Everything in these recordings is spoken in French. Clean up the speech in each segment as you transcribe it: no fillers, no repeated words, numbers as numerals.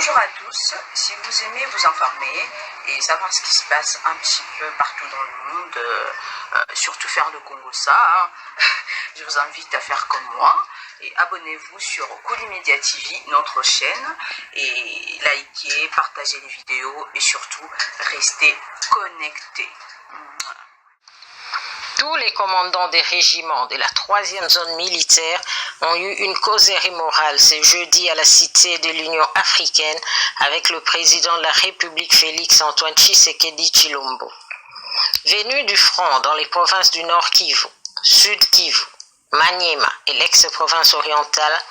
Bonjour à tous, si vous aimez vous informer et savoir ce qui se passe un petit peu partout dans le monde, surtout faire le Congo ça, je vous invite à faire comme moi et abonnez-vous sur Media TV, notre chaîne, et likez, partagez les vidéos et surtout restez connectés. Tous les commandants des régiments de la 3e zone militaire ont eu une causerie morale ce jeudi à la Cité de l'Union africaine avec le président de la République Félix Antoine Tshisekedi Tshilombo. Venus du front dans les provinces du Nord Kivu, Sud Kivu, Maniema et l'ex-province orientale,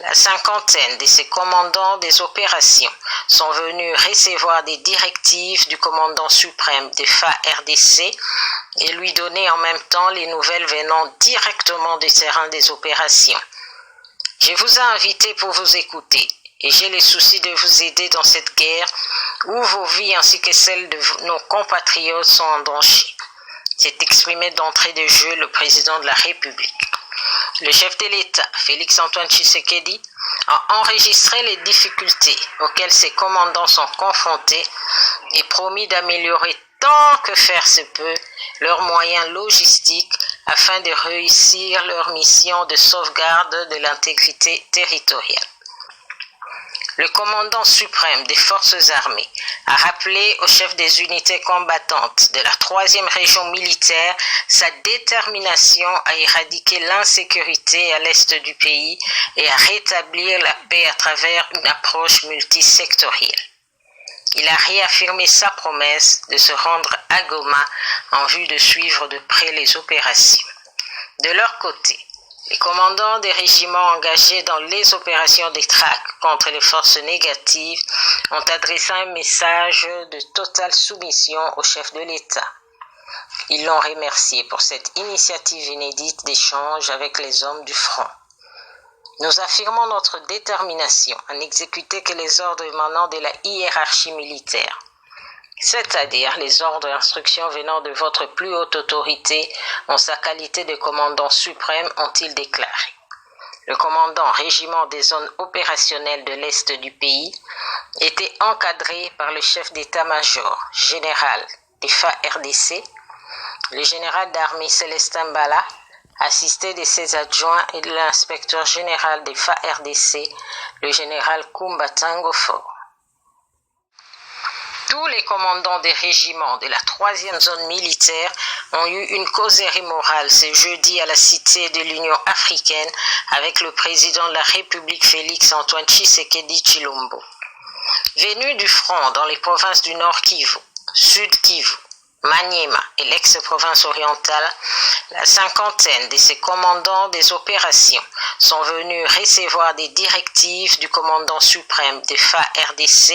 la cinquantaine de ces commandants des opérations sont venus recevoir des directives du commandant suprême des Fardc et lui donner en même temps les nouvelles venant directement du terrain des opérations. Je vous ai invité pour vous écouter et j'ai le souci de vous aider dans cette guerre où vos vies ainsi que celles de nos compatriotes sont en danger. s'est exprimé d'entrée de jeu le président de la République. Le chef de l'État, Félix Antoine Tshisekedi, a enregistré les difficultés auxquelles ses commandants sont confrontés et promis d'améliorer tant que faire se peut leurs moyens logistiques afin de réussir leur mission de sauvegarde de l'intégrité territoriale. Le commandant suprême des forces armées a rappelé au chef des unités combattantes de la 3e région militaire sa détermination à éradiquer l'insécurité à l'est du pays et à rétablir la paix à travers une approche multisectorielle. Il a réaffirmé sa promesse de se rendre à Goma en vue de suivre de près les opérations. De leur côté, les commandants des régiments engagés dans les opérations de traque contre les forces négatives ont adressé un message de totale soumission au chef de l'État. Ils l'ont remercié pour cette initiative inédite d'échange avec les hommes du front. Nous affirmons notre détermination à n'exécuter que les ordres émanant de la hiérarchie militaire, c'est-à-dire les ordres et instructions venant de votre plus haute autorité en sa qualité de commandant suprême, ont-ils déclaré. Le commandant régiment des zones opérationnelles de l'Est du pays était encadré par le chef d'état-major général des Fardc, le général d'armée Célestin Bala, assisté de ses adjoints et de l'inspecteur général des Fardc, le général Kumba Tango Fort. Tous les commandants des régiments de la 3e zone militaire ont eu une causerie morale ce jeudi à la Cité de l'Union africaine avec le président de la République Félix Antoine Tshisekedi Tshilombo. Venus du front dans les provinces du Nord Kivu, Sud Kivu, Maniema et l'ex-province orientale, la cinquantaine de ces commandants des opérations sont venus recevoir des directives du commandant suprême des Fardc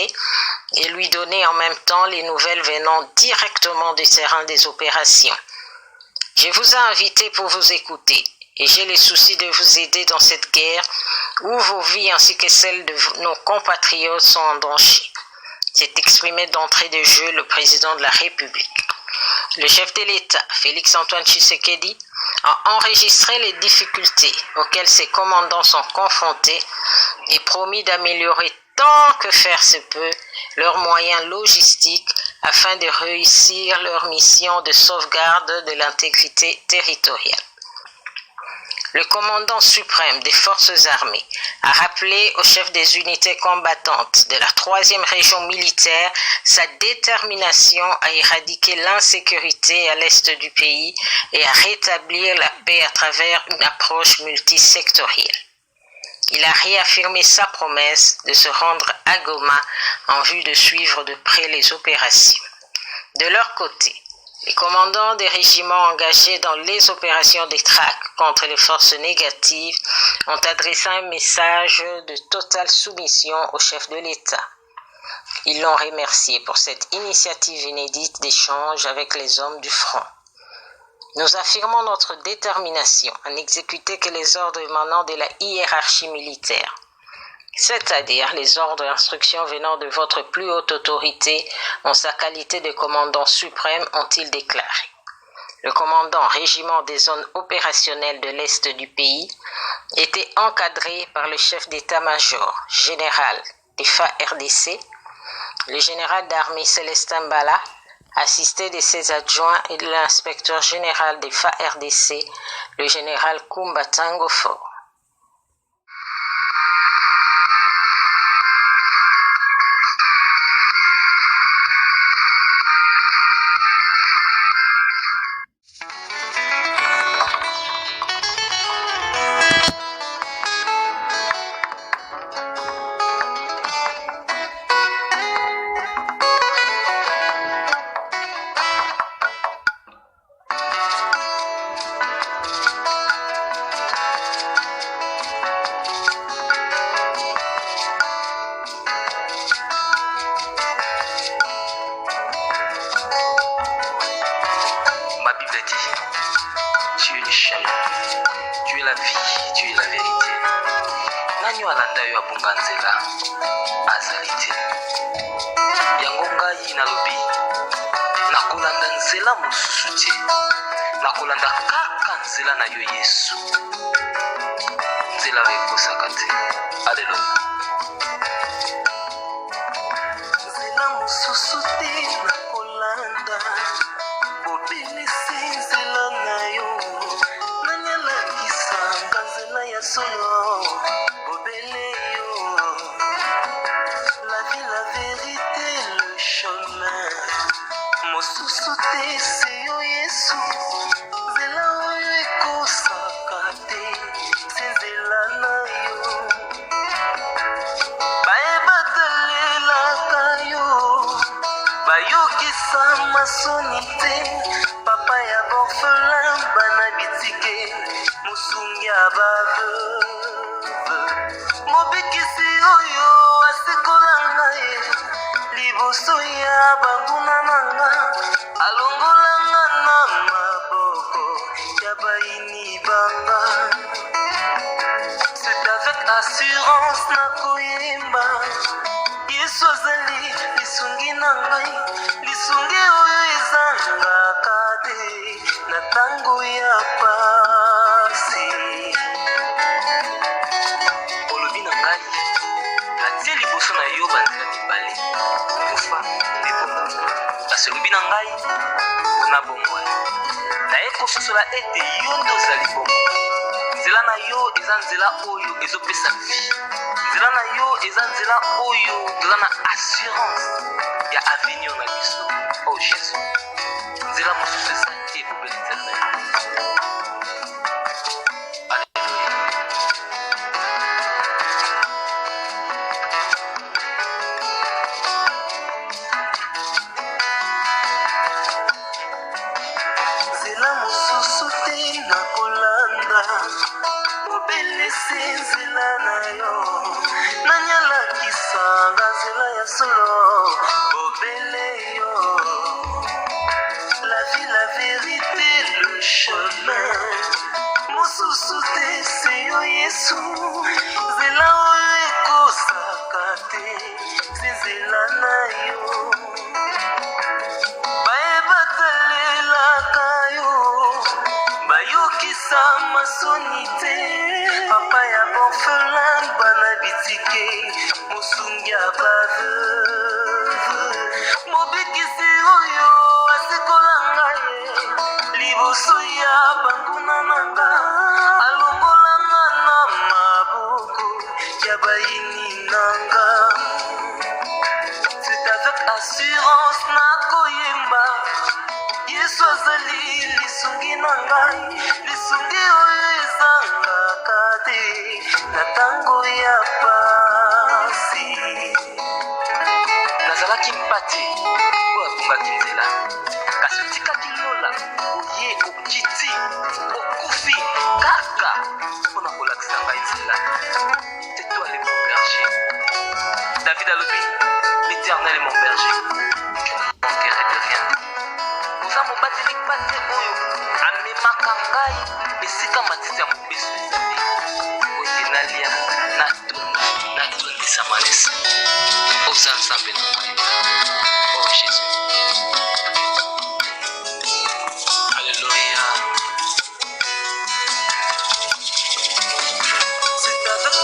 et lui donner en même temps les nouvelles venant directement du terrain des opérations. Je vous ai invité pour vous écouter et j'ai le souci de vous aider dans cette guerre où vos vies ainsi que celles de nos compatriotes sont en danger. S'est exprimé d'entrée de jeu le président de la République. Le chef de l'État, Félix Antoine Tshisekedi, a enregistré les difficultés auxquelles ses commandants sont confrontés et promis d'améliorer tant que faire se peut leurs moyens logistiques afin de réussir leur mission de sauvegarde de l'intégrité territoriale. Le commandant suprême des forces armées a rappelé au chef des unités combattantes de la 3e région militaire sa détermination à éradiquer l'insécurité à l'est du pays et à rétablir la paix à travers une approche multisectorielle. Il a réaffirmé sa promesse de se rendre à Goma en vue de suivre de près les opérations. De leur côté, les commandants des régiments engagés dans les opérations de traque contre les forces négatives ont adressé un message de totale soumission au chef de l'État. Ils l'ont remercié pour cette initiative inédite d'échange avec les hommes du front. Nous affirmons notre détermination à n'exécuter que les ordres émanant de la hiérarchie militaire, c'est-à-dire les ordres et instructions venant de votre plus haute autorité en sa qualité de commandant suprême, ont-ils déclaré. Le commandant régiment des zones opérationnelles de l'Est du pays était encadré par le chef d'état-major général et Fardc, le général d'armée Célestin Bala, assisté de ses adjoints et de l'inspecteur général des Fardc, le général Kumba Tango Fort.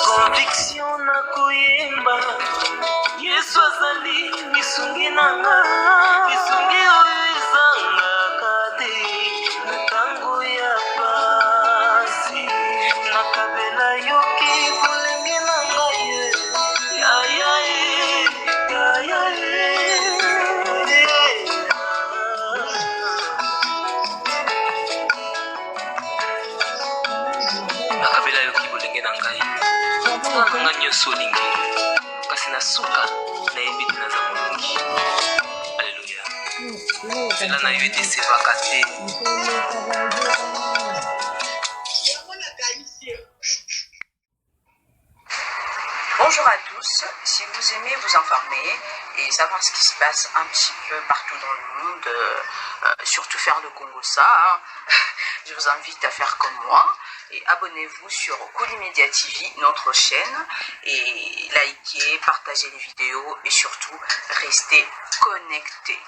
Conviction na kuimba Yesu azali misungi nanga misungi oyo ezangaka te na tango ya pasi nakabela yoki bolenge na ngai nakabela yoki bolenge na ngai nga nyonso olingi kasi na suka nayebi te naza molongi. Alleluya. nzela na yo etesevaka te. Bonjour à tous, si vous aimez vous informer et savoir ce qui se passe un petit peu partout dans le monde, surtout faire le Congo ça, je vous invite à faire comme moi et abonnez-vous sur Causerie TV, notre chaîne, et likez, partagez les vidéos et surtout restez connectés.